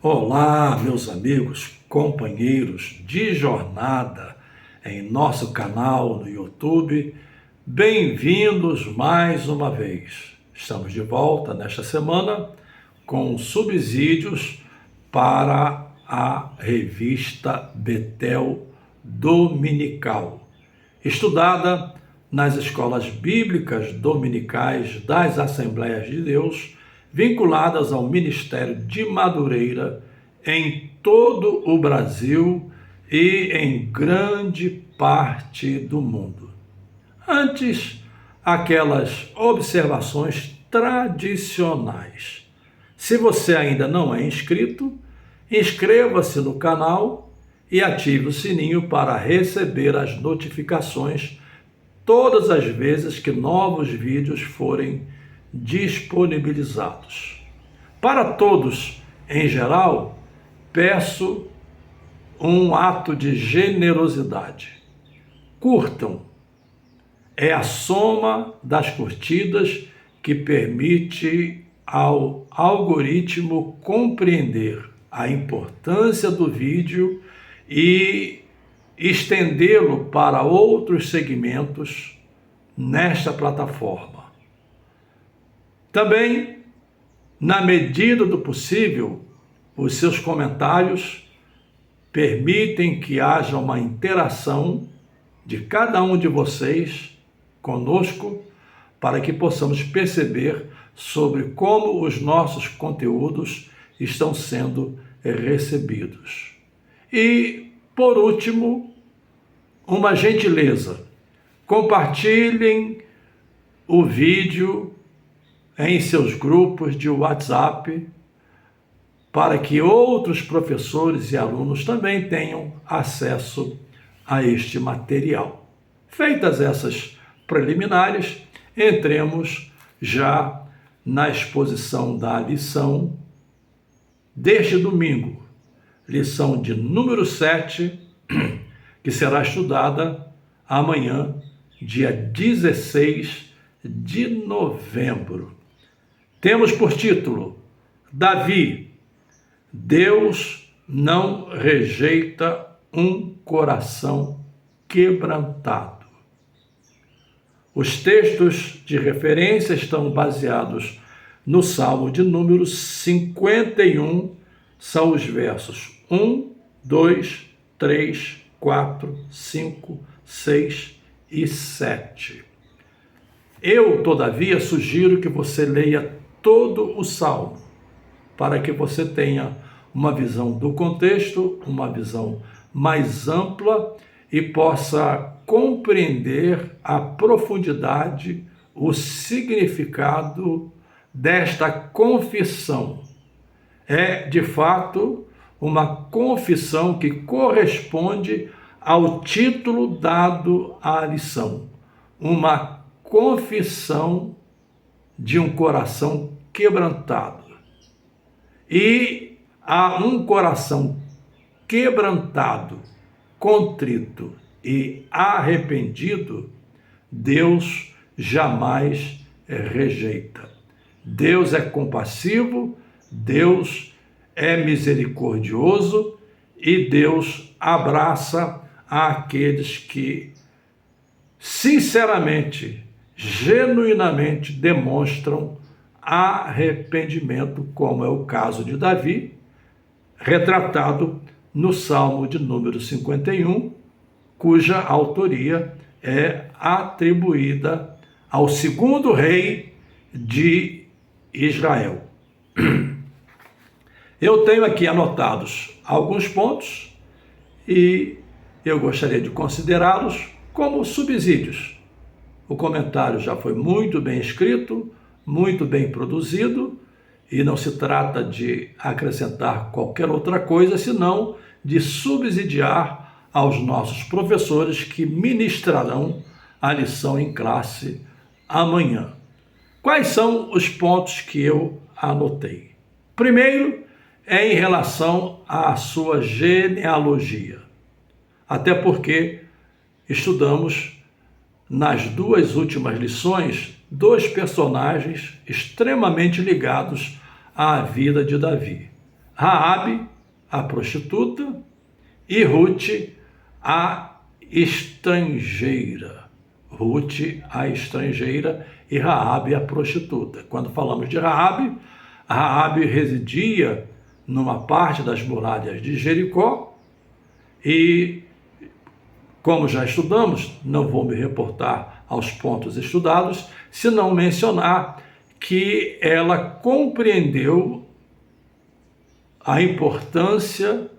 Olá, meus amigos, companheiros de jornada em nosso canal no YouTube. Bem-vindos mais uma vez. Estamos de volta nesta semana com subsídios para a revista Betel Dominical, estudada nas escolas bíblicas dominicais das Assembleias de Deus, vinculadas ao Ministério de Madureira em todo o Brasil e em grande parte do mundo. Antes, aquelas observações tradicionais. Se você ainda não é inscrito, inscreva-se no canal e ative o sininho para receber as notificações todas as vezes que novos vídeos forem disponibilizados. Para todos, em geral, peço um ato de generosidade. Curtam. É a soma das curtidas que permite ao algoritmo compreender a importância do vídeo e estendê-lo para outros segmentos nesta plataforma. Também, na medida do possível, os seus comentários permitem que haja uma interação de cada um de vocês conosco para que possamos perceber sobre como os nossos conteúdos estão sendo recebidos. E, por último, uma gentileza: compartilhem o vídeo em seus grupos de WhatsApp para que outros professores e alunos também tenham acesso a este material. Feitas essas preliminares, entremos já na exposição da lição deste domingo, lição de número 7, que será estudada amanhã, dia 16 de novembro. Temos por título: Davi, Deus não rejeita um coração quebrantado. Os textos de referência estão baseados no Salmo de número 51, são os versos 1, 2, 3, 4, 5, 6 e 7. Eu, todavia, sugiro que você leia todo o Salmo, para que você tenha uma visão do contexto, uma visão mais ampla e possa compreender a profundidade, o significado desta confissão. É, de fato, uma confissão que corresponde ao título dado à lição. Uma confissão de um coração quebrantado. E a um coração quebrantado, contrito e arrependido, Deus jamais rejeita. Deus é compassivo, Deus é misericordioso e Deus abraça aqueles que sinceramente, genuinamente demonstram arrependimento, como é o caso de Davi, retratado no Salmo de número 51, cuja autoria é atribuída ao segundo rei de Israel. Eu tenho aqui anotados alguns pontos e eu gostaria de considerá-los como subsídios. O comentário já foi muito bem escrito, muito bem produzido, e não se trata de acrescentar qualquer outra coisa, senão de subsidiar aos nossos professores que ministrarão a lição em classe amanhã. Quais são os pontos que eu anotei? Primeiro, é em relação à sua genealogia. Até porque estudamos nas duas últimas lições dois personagens extremamente ligados à vida de Davi. Raabe, a prostituta, e Ruth, a estrangeira. Ruth, a estrangeira, e Raabe, a prostituta. Quando falamos de Raabe, Raabe residia numa parte das muralhas de Jericó e, como já estudamos, não vou me reportar aos pontos estudados, se não mencionar que ela compreendeu a importância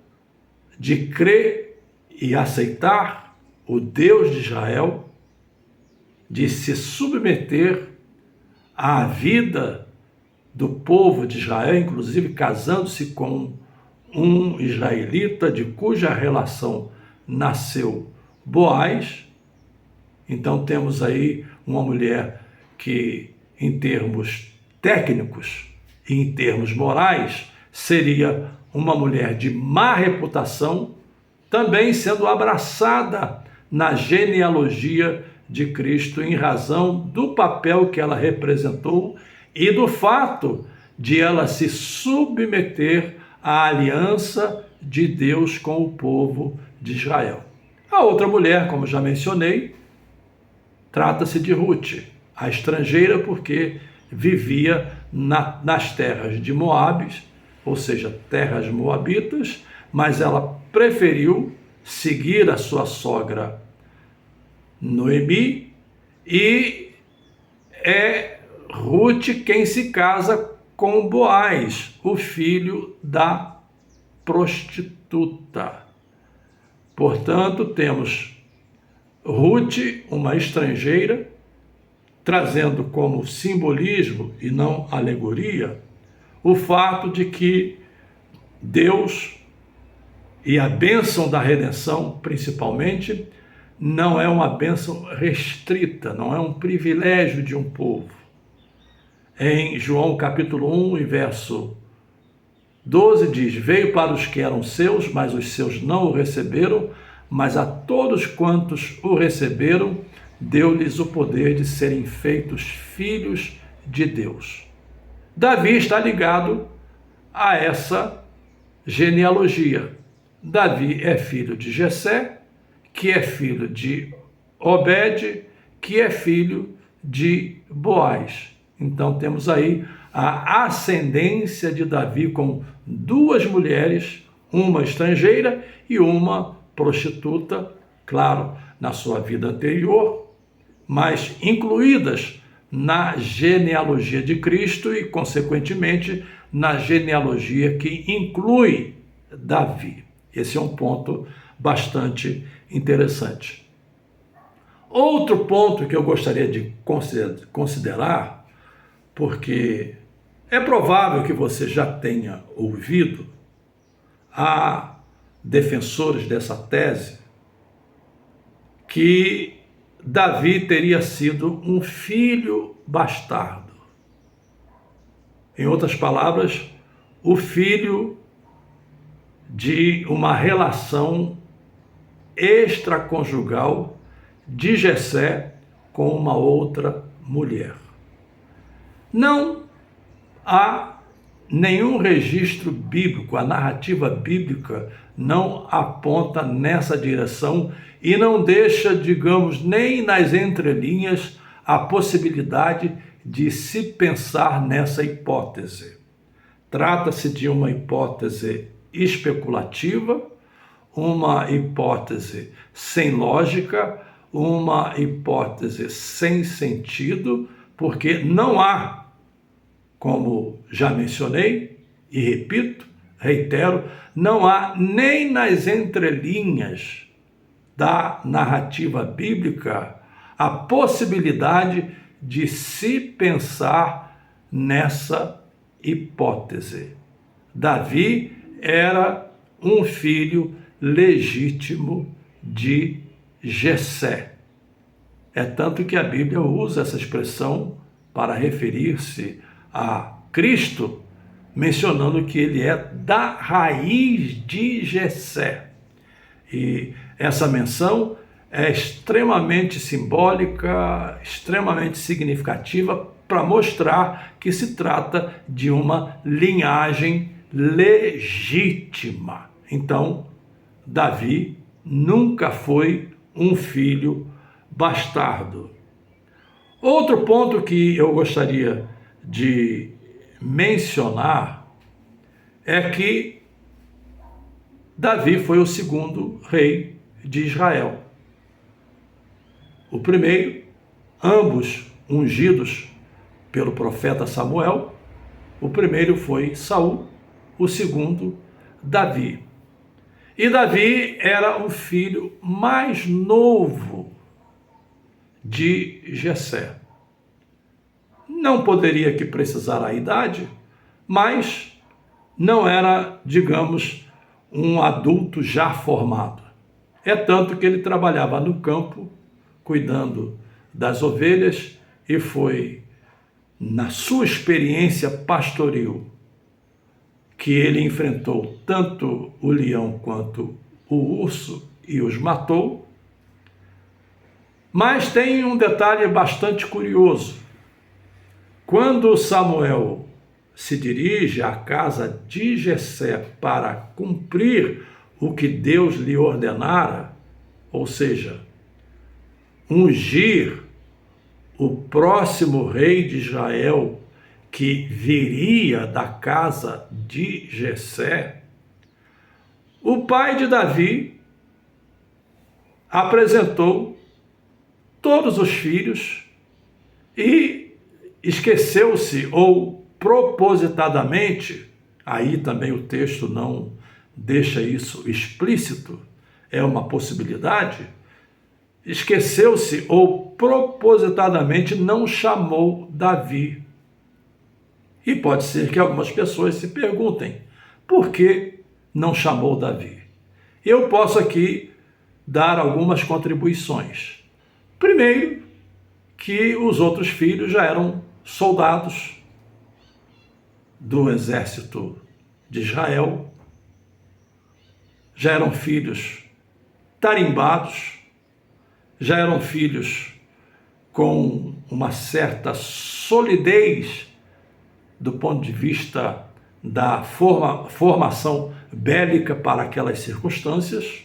de crer e aceitar o Deus de Israel, de se submeter à vida do povo de Israel, inclusive casando-se com um israelita de cuja relação nasceu Boaz. Então temos aí uma mulher que, em termos técnicos e em termos morais, seria uma mulher de má reputação, também sendo abraçada na genealogia de Cristo em razão do papel que ela representou e do fato de ela se submeter à aliança de Deus com o povo de Israel. A outra mulher, como já mencionei, trata-se de Ruth, a estrangeira, porque vivia nas terras de Moabe, ou seja, terras moabitas, mas ela preferiu seguir a sua sogra Noemi, e é Ruth quem se casa com Boaz, o filho da prostituta. Portanto, temos Ruth, uma estrangeira, trazendo como simbolismo e não alegoria o fato de que Deus e a bênção da redenção, principalmente, não é uma bênção restrita, não é um privilégio de um povo. Em João capítulo 1, e verso 12, diz: veio para os que eram seus, mas os seus não o receberam, mas a todos quantos o receberam, deu-lhes o poder de serem feitos filhos de Deus. Davi está ligado a essa genealogia. Davi é filho de Jessé, que é filho de Obed, que é filho de Boaz. Então temos aí a ascendência de Davi com duas mulheres, uma estrangeira e uma prostituta, claro, na sua vida anterior, mas incluídas na genealogia de Cristo e, consequentemente, na genealogia que inclui Davi. Esse é um ponto bastante interessante. Outro ponto que eu gostaria de considerar, porque é provável que você já tenha ouvido, há defensores dessa tese, que Davi teria sido um filho bastardo. Em outras palavras, o filho de uma relação extraconjugal de Jessé com uma outra mulher. Não há nenhum registro bíblico, a narrativa bíblica não aponta nessa direção e não deixa, digamos, nem nas entrelinhas a possibilidade de se pensar nessa hipótese. Trata-se de uma hipótese especulativa, uma hipótese sem lógica, uma hipótese sem sentido, porque não há, como já mencionei e repito, reitero, não há nem nas entrelinhas da narrativa bíblica a possibilidade de se pensar nessa hipótese. Davi era um filho legítimo de Jessé. É tanto que a Bíblia usa essa expressão para referir-se a Cristo, mencionando que ele é da raiz de Jessé. E essa menção é extremamente simbólica, extremamente significativa, para mostrar que se trata de uma linhagem legítima. Então, Davi nunca foi um filho bastardo. Outro ponto que eu gostaria de mencionar é que Davi foi o segundo rei de Israel. O primeiro, ambos ungidos pelo profeta Samuel. O primeiro foi Saul, o segundo, Davi. E Davi era o filho mais novo de Jessé. Não poderia aqui precisar a idade, mas não era, digamos, um adulto já formado. É tanto que ele trabalhava no campo, cuidando das ovelhas, e foi na sua experiência pastoril que ele enfrentou tanto o leão quanto o urso e os matou. Mas tem um detalhe bastante curioso. Quando Samuel se dirige à casa de Jessé para cumprir o que Deus lhe ordenara, ou seja, ungir o próximo rei de Israel que viria da casa de Jessé, o pai de Davi apresentou todos os filhos e esqueceu-se, ou propositadamente, aí também o texto não deixa isso explícito, é uma possibilidade, esqueceu-se ou propositadamente não chamou Davi. E pode ser que algumas pessoas se perguntem, por que não chamou Davi? Eu posso aqui dar algumas contribuições. Primeiro, que os outros filhos já eram soldados do exército de Israel, já eram filhos tarimbados, já eram filhos com uma certa solidez do ponto de vista da formação bélica para aquelas circunstâncias.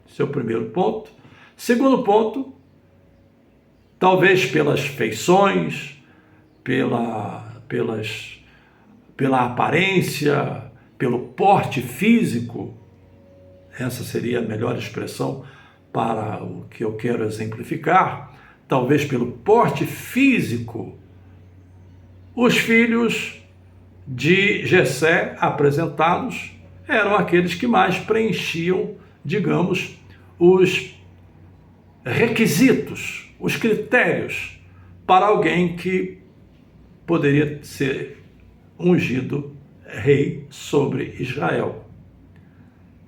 Esse é o primeiro ponto. Segundo ponto, talvez pelas feições, pela aparência, pelo porte físico, essa seria a melhor expressão para o que eu quero exemplificar, talvez pelo porte físico, os filhos de Jessé apresentados eram aqueles que mais preenchiam, digamos, os requisitos, os critérios para alguém que poderia ser ungido rei sobre Israel.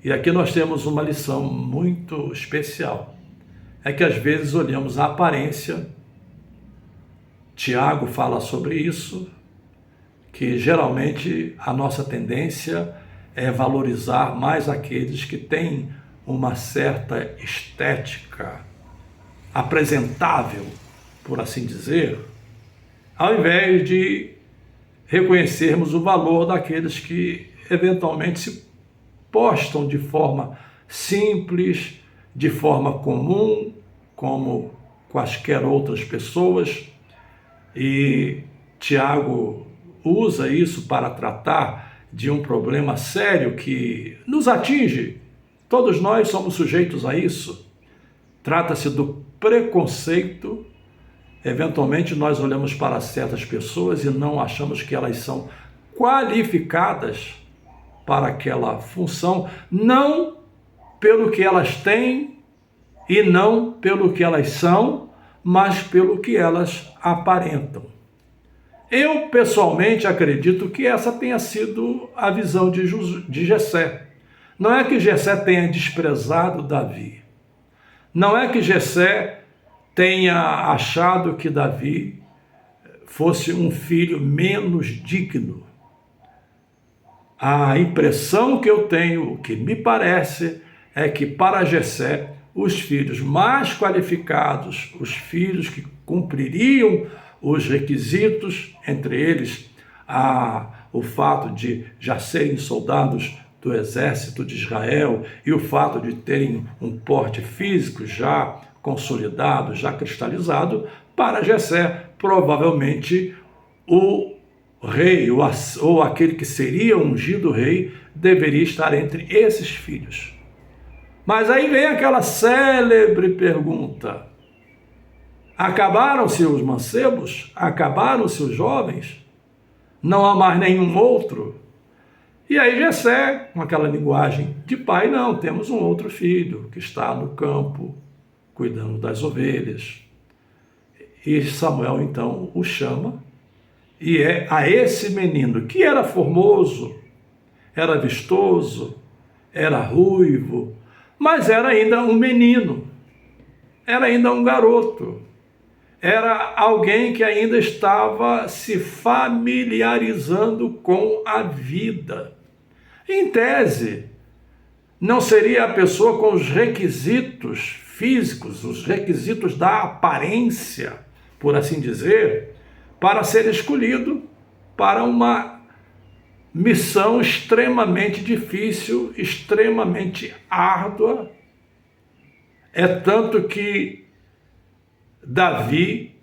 E aqui nós temos uma lição muito especial. É que às vezes olhamos a aparência. Tiago fala sobre isso, que geralmente a nossa tendência é valorizar mais aqueles que têm uma certa estética apresentável, por assim dizer, ao invés de reconhecermos o valor daqueles que eventualmente se postam de forma simples, de forma comum, como quaisquer outras pessoas. E Tiago usa isso para tratar de um problema sério que nos atinge. Todos nós somos sujeitos a isso. Trata-se do preconceito. Eventualmente nós olhamos para certas pessoas e não achamos que elas são qualificadas para aquela função, não pelo que elas têm e não pelo que elas são, mas pelo que elas aparentam. Eu, pessoalmente, acredito que essa tenha sido a visão de Jessé. Não é que Jessé tenha desprezado Davi. Não é que Jessé tenha achado que Davi fosse um filho menos digno. A impressão que eu tenho, o que me parece, é que para Jessé, os filhos mais qualificados, os filhos que cumpririam os requisitos, entre eles o fato de já serem soldados do exército de Israel e o fato de terem um porte físico já consolidado, já cristalizado, para Jessé, provavelmente o rei ou aquele que seria ungido rei deveria estar entre esses filhos. Mas aí vem aquela célebre pergunta: acabaram-se os mancebos? Acabaram-se os jovens? Não há mais nenhum outro? E aí Jessé, com aquela linguagem de pai, não, temos um outro filho que está no campo, cuidando das ovelhas. E Samuel então o chama, e é a esse menino, que era formoso, era vistoso, era ruivo, mas era ainda um menino, era ainda um garoto, era alguém que ainda estava se familiarizando com a vida. Em tese, não seria a pessoa com os requisitos físicos, os requisitos da aparência, por assim dizer, para ser escolhido para uma missão extremamente difícil, extremamente árdua. É tanto que Davi,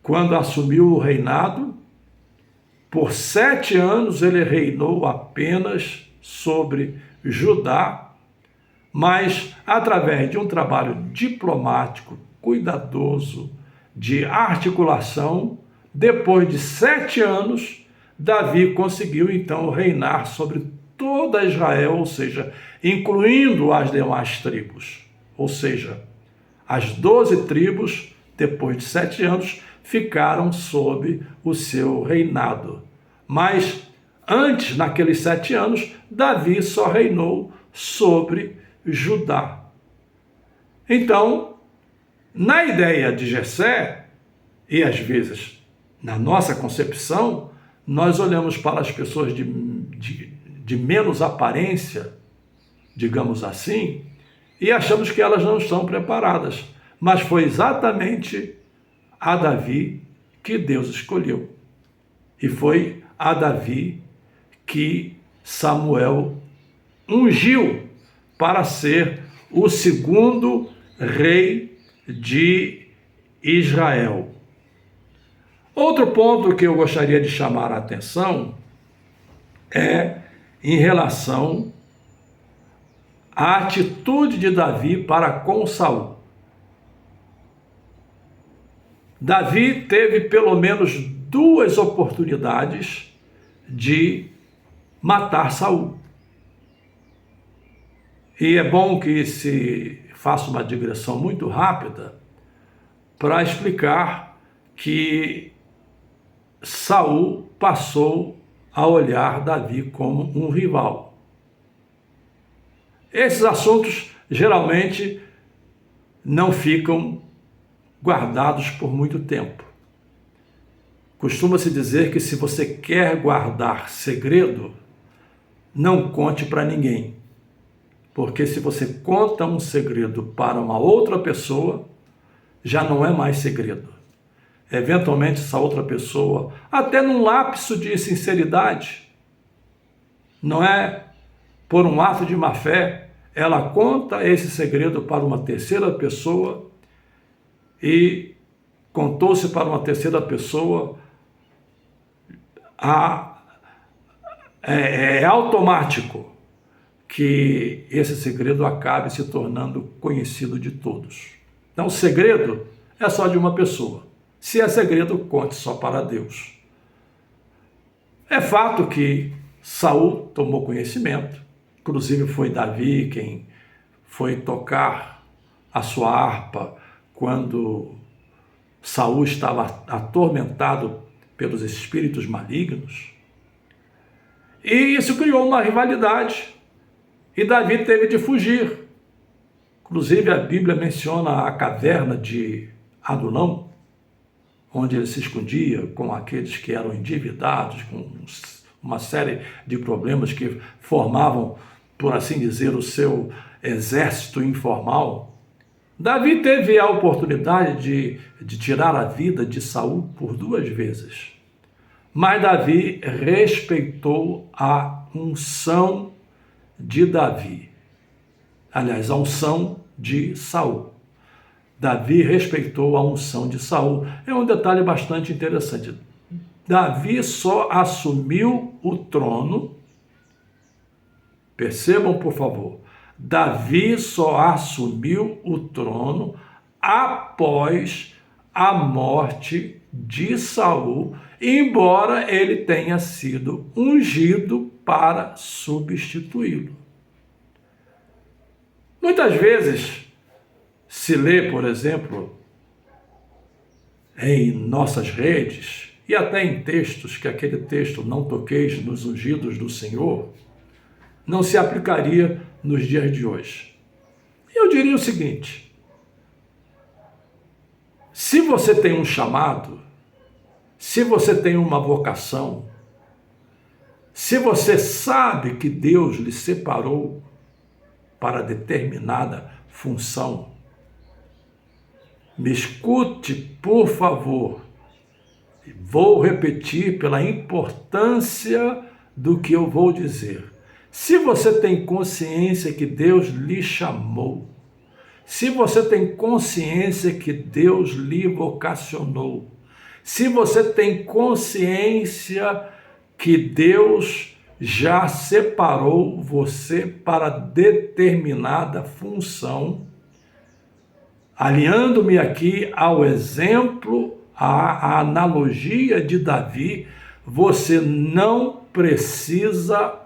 quando assumiu o reinado, por 7 anos ele reinou apenas sobre Judá, mas através de um trabalho diplomático, cuidadoso, de articulação, depois de 7 anos, Davi conseguiu então reinar sobre toda Israel, ou seja, incluindo as demais tribos. Ou seja, as 12 tribos, depois de 7 anos, ficaram sob o seu reinado. Mas antes, naqueles 7 anos, Davi só reinou sobre Judá. Então, na ideia de Jessé, e às vezes na nossa concepção, nós olhamos para as pessoas de menos aparência, digamos assim, e achamos que elas não estão preparadas. Mas foi exatamente a Davi que Deus escolheu. E foi a Davi que Samuel ungiu para ser o segundo rei de Israel. Outro ponto que eu gostaria de chamar a atenção é em relação à atitude de Davi para com Saul. Davi teve pelo menos 2 oportunidades de matar Saul. E é bom que se faça uma digressão muito rápida para explicar que Saul passou a olhar Davi como um rival. Esses assuntos geralmente não ficam guardados por muito tempo. Costuma-se dizer que se você quer guardar segredo, não conte para ninguém. Porque se você conta um segredo para uma outra pessoa, já não é mais segredo. Eventualmente essa outra pessoa, até num lapso de sinceridade, não é por um ato de má fé, ela conta esse segredo para uma terceira pessoa e contou-se para uma terceira pessoa, é automático que esse segredo acabe se tornando conhecido de todos. Então, o segredo é só de uma pessoa. Se é segredo, conte só para Deus. É fato que Saul tomou conhecimento, inclusive foi Davi quem foi tocar a sua harpa quando Saul estava atormentado pelos espíritos malignos. E isso criou uma rivalidade. E Davi teve de fugir. Inclusive a Bíblia menciona a caverna de Adulão, onde ele se escondia com aqueles que eram endividados, com uma série de problemas que formavam, por assim dizer, o seu exército informal. Davi teve a oportunidade de tirar a vida de Saul por 2 vezes. Mas Davi respeitou a unção de Davi. Aliás, a unção de Saul. Davi respeitou a unção de Saul. É um detalhe bastante interessante. Davi só assumiu o trono. Percebam, por favor. Davi só assumiu o trono após a morte de Saul, embora ele tenha sido ungido para substituí-lo. Muitas vezes se lê, por exemplo, em nossas redes e até em textos que aquele texto "não toqueis nos ungidos do Senhor" não se aplicaria nos dias de hoje. Eu diria o seguinte: se você tem um chamado, se você tem uma vocação, se você sabe que Deus lhe separou para determinada função, me escute, por favor. Vou repetir pela importância do que eu vou dizer. Se você tem consciência que Deus lhe chamou, se você tem consciência que Deus lhe vocacionou, se você tem consciência que Deus já separou você para determinada função, alinhando-me aqui ao exemplo, à analogia de Davi, você não precisa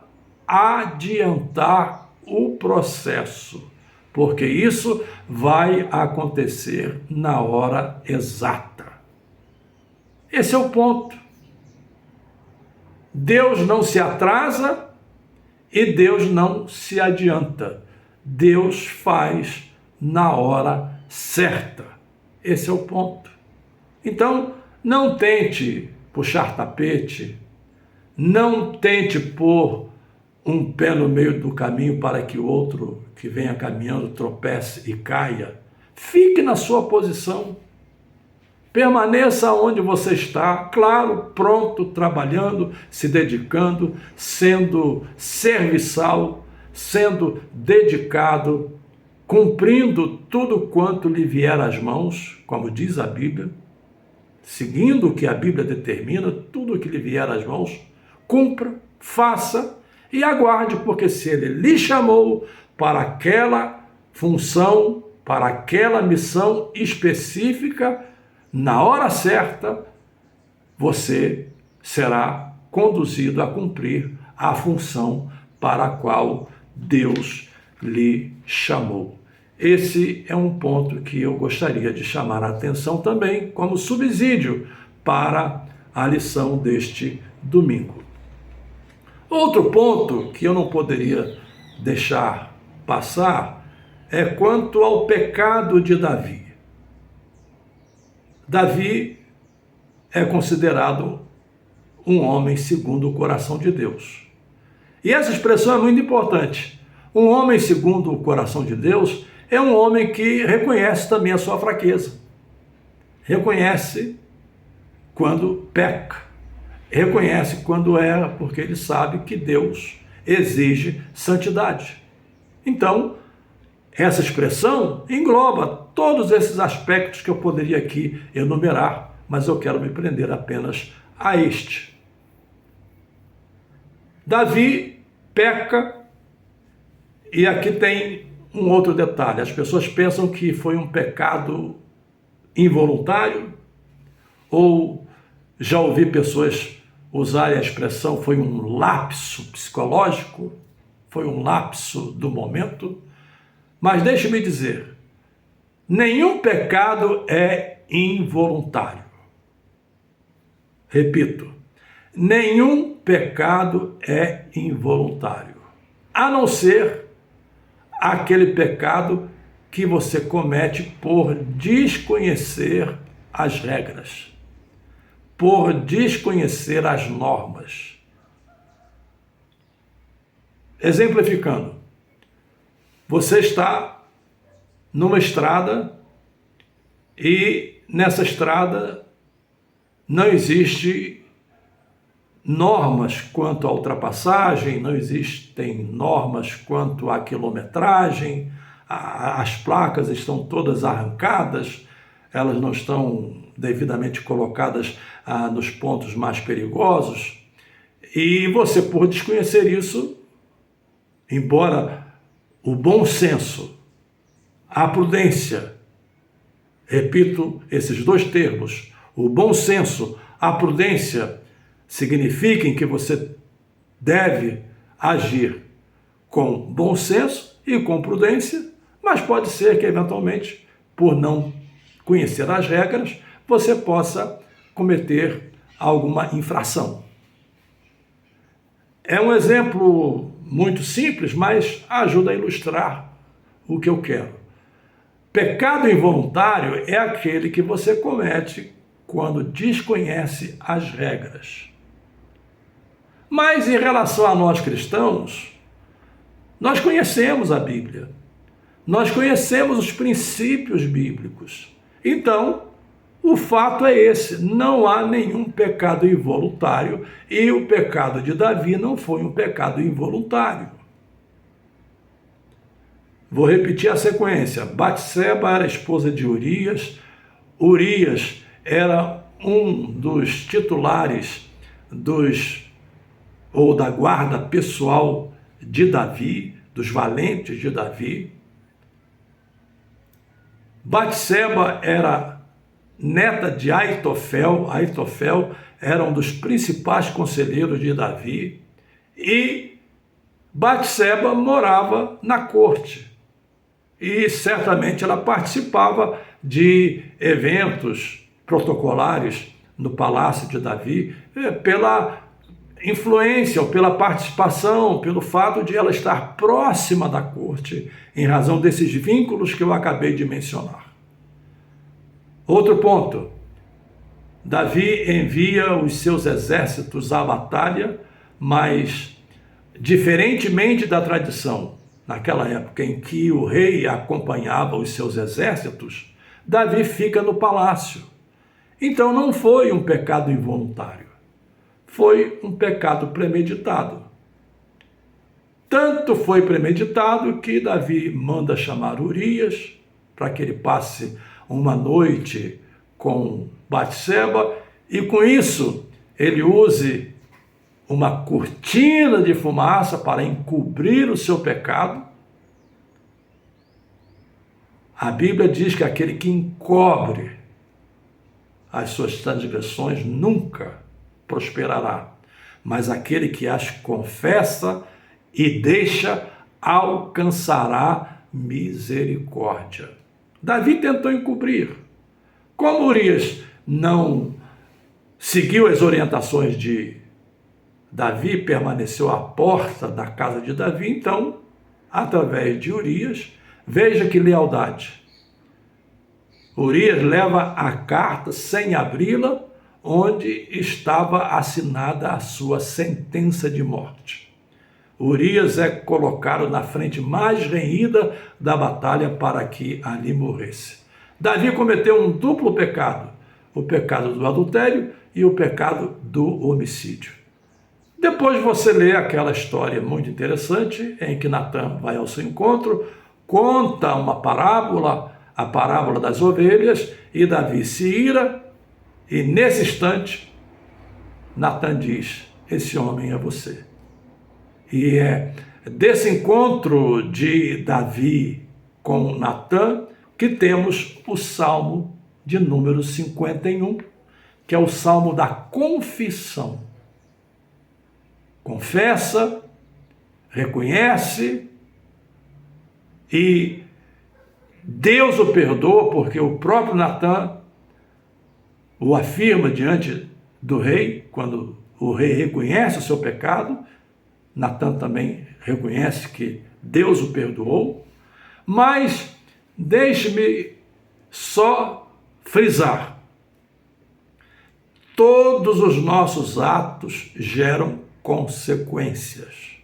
adiantar o processo, porque isso vai acontecer na hora exata. Esse é o ponto. Deus não se atrasa e Deus não se adianta. Deus faz na hora certa. Esse é o ponto. Então, não tente puxar tapete, não tente pôr um pé no meio do caminho para que o outro que venha caminhando tropece e caia. Fique na sua posição. Permaneça onde você está, claro, pronto, trabalhando, se dedicando, sendo serviçal, sendo dedicado, cumprindo tudo quanto lhe vier às mãos, como diz a Bíblia, seguindo o que a Bíblia determina, tudo o que lhe vier às mãos, cumpra, faça e aguarde, porque se ele lhe chamou para aquela função, para aquela missão específica, na hora certa, você será conduzido a cumprir a função para a qual Deus lhe chamou. Esse é um ponto que eu gostaria de chamar a atenção também como subsídio para a lição deste domingo. Outro ponto que eu não poderia deixar passar é quanto ao pecado de Davi. Davi é considerado um homem segundo o coração de Deus. E essa expressão é muito importante. Um homem segundo o coração de Deus é um homem que reconhece também a sua fraqueza. Reconhece quando peca. Reconhece quando erra, porque ele sabe que Deus exige santidade. Então, essa expressão engloba todos esses aspectos que eu poderia aqui enumerar, mas eu quero me prender apenas a este. Davi peca, e aqui tem um outro detalhe. As pessoas pensam que foi um pecado involuntário, ou já ouvi pessoas usarem a expressão foi um lapso psicológico, foi um lapso do momento. Mas deixe-me dizer, nenhum pecado é involuntário. Repito, nenhum pecado é involuntário, a não ser aquele pecado que você comete por desconhecer as regras, por desconhecer as normas. Exemplificando, você está numa estrada e nessa estrada não existe normas quanto à ultrapassagem, não existem normas quanto à quilometragem, as placas estão todas arrancadas, elas não estão devidamente colocadas nos pontos mais perigosos. E você, por desconhecer isso, embora o bom senso, a prudência, repito esses dois termos, o bom senso, a prudência, signifiquem que você deve agir com bom senso e com prudência, mas pode ser que, eventualmente, por não conhecer as regras, você possa cometer alguma infração. É um exemplo muito simples, mas ajuda a ilustrar o que eu quero. Pecado involuntário é aquele que você comete quando desconhece as regras. Mas em relação a nós cristãos, nós conhecemos a Bíblia, nós conhecemos os princípios bíblicos. Então, o fato é esse, não há nenhum pecado involuntário e o pecado de Davi não foi um pecado involuntário. Vou repetir a sequência. Batseba era esposa de Urias. Urias era um dos titulares da guarda pessoal de Davi, dos valentes de Davi. Batseba era neta de Aitofel. Aitofel era um dos principais conselheiros de Davi. E Batseba morava na corte. E certamente ela participava de eventos protocolares no palácio de Davi, pela influência ou pela participação, pelo fato de ela estar próxima da corte, em razão desses vínculos que eu acabei de mencionar. Outro ponto, Davi envia os seus exércitos à batalha, mas, diferentemente da tradição, naquela época em que o rei acompanhava os seus exércitos, Davi fica no palácio. Então não foi um pecado involuntário, foi um pecado premeditado. Tanto foi premeditado que Davi manda chamar Urias para que ele passe uma noite com Batseba e com isso ele use uma cortina de fumaça para encobrir o seu pecado. A Bíblia diz que aquele que encobre as suas transgressões nunca prosperará, mas aquele que as confessa e deixa alcançará misericórdia. Davi tentou encobrir. Como Urias não seguiu as orientações de Davi, permaneceu à porta da casa de Davi, então, através de Urias, veja que lealdade. Urias leva a carta sem abri-la, onde estava assinada a sua sentença de morte. Urias é colocado na frente mais renhida da batalha para que ali morresse. Davi cometeu um duplo pecado, o pecado do adultério e o pecado do homicídio. Depois você lê aquela história muito interessante em que Natan vai ao seu encontro, conta uma parábola, a parábola das ovelhas, e Davi se ira, e nesse instante Natan diz: esse homem é você. E é desse encontro de Davi com Natan que temos o Salmo de número 51, que é o Salmo da confissão. Confessa, reconhece e Deus o perdoa, porque o próprio Natan o afirma diante do rei, quando o rei reconhece o seu pecado. Natan também reconhece que Deus o perdoou, mas deixe-me só frisar: todos os nossos atos geram consequências.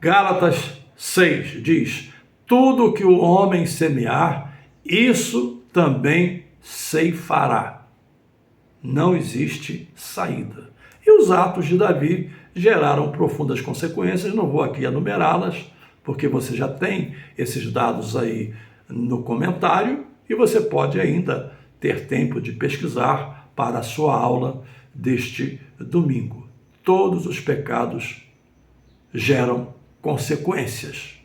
Gálatas 6 diz: tudo que o homem semear, isso também ceifará. Não existe saída. E os atos de Davi geraram profundas consequências, não vou aqui enumerá-las, porque você já tem esses dados aí no comentário e você pode ainda ter tempo de pesquisar para a sua aula deste domingo. Todos os pecados geram consequências.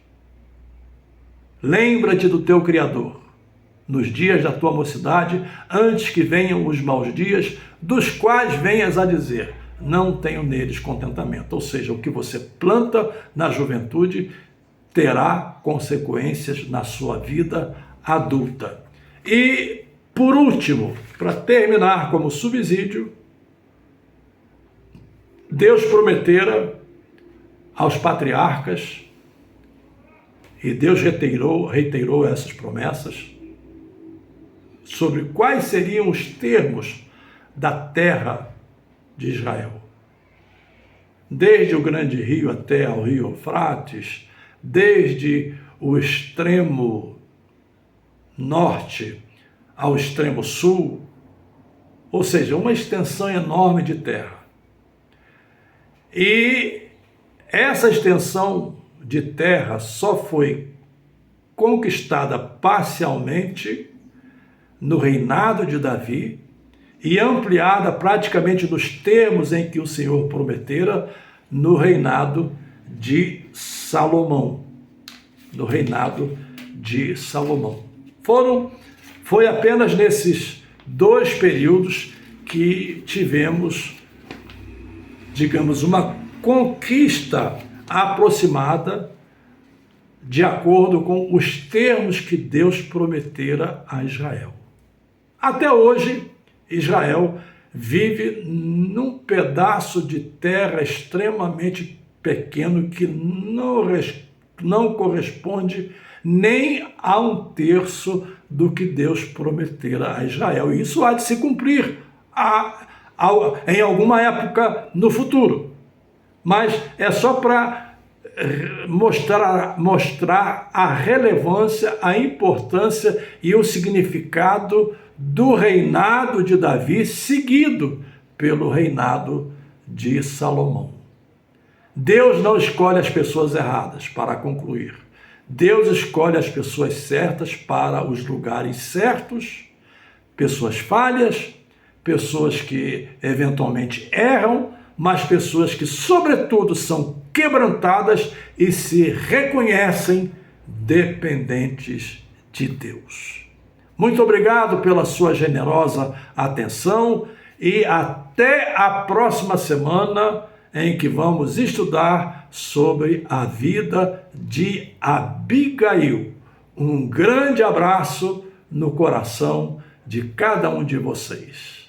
Lembra-te do teu Criador nos dias da tua mocidade, antes que venham os maus dias, dos quais venhas a dizer: não tenho neles contentamento. Ou seja, o que você planta na juventude terá consequências na sua vida adulta. E, por último, para terminar como subsídio, Deus prometera aos patriarcas, e Deus reiterou essas promessas, sobre quais seriam os termos da terra de Israel. Desde o grande rio até ao rio Eufrates, desde o extremo norte ao extremo sul, ou seja, uma extensão enorme de terra. E essa extensão de terra só foi conquistada parcialmente no reinado de Davi e ampliada praticamente nos termos em que o Senhor prometera no reinado de Salomão. No reinado de Salomão. Foi apenas nesses 2 períodos que tivemos, digamos, uma conquista aproximada de acordo com os termos que Deus prometera a Israel. Até hoje, Israel vive num pedaço de terra extremamente pequeno que não corresponde nem a 1/3 do que Deus prometera a Israel. E isso há de se cumprir em alguma época no futuro. Mas é só para mostrar a relevância, a importância e o significado do reinado de Davi, seguido pelo reinado de Salomão. Deus não escolhe as pessoas erradas, para concluir. Deus escolhe as pessoas certas para os lugares certos, pessoas falhas, pessoas que eventualmente erram, mas pessoas que, sobretudo, são quebrantadas e se reconhecem dependentes de Deus. Muito obrigado pela sua generosa atenção e até a próxima semana, em que vamos estudar sobre a vida de Abigail. Um grande abraço no coração de cada um de vocês.